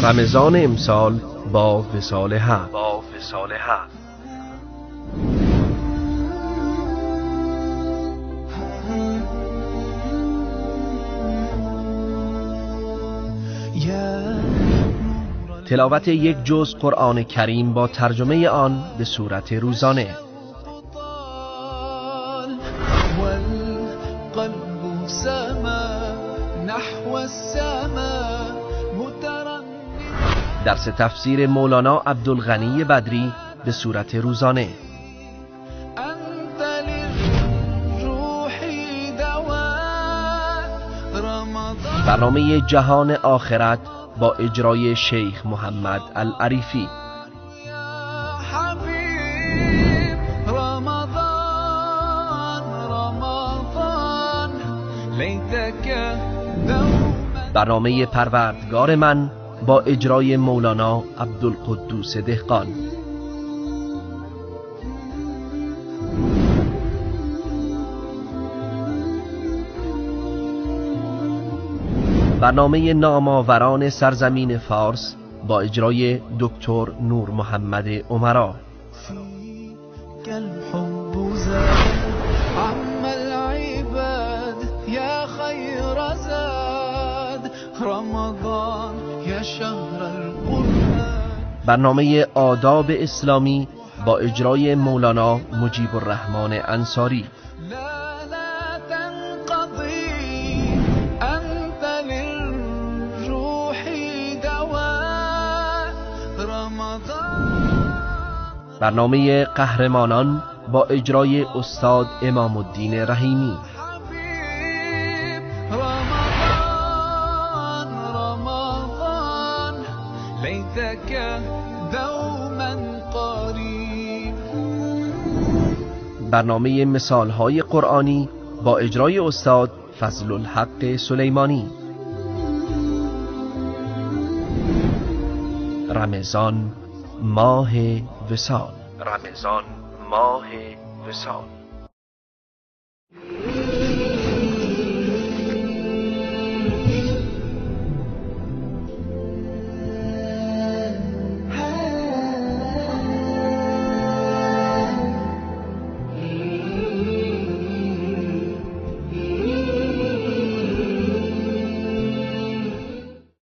رمضان امسال با وصال حق. تلاوت یک جزء قرآن کریم با ترجمه آن به صورت روزانه. درس تفسیر مولانا عبدالغنی بدری به صورت روزانه. برنامه جهان آخرت با اجرای شیخ محمد العریفی. برنامه پروردگار من با اجرای مولانا عبدالقدوس دهقان. برنامه نامآوران سرزمین فارس با اجرای دکتر نور محمد عمرا. برنامه آداب اسلامی با اجرای مولانا مجیب الرحمن انصاری. برنامه قهرمانان با اجرای استاد امام الدین رحیمی. برنامه مثالهای قرآنی با اجرای استاد فضل الحق سلیمانی. رمضان ماه وصال.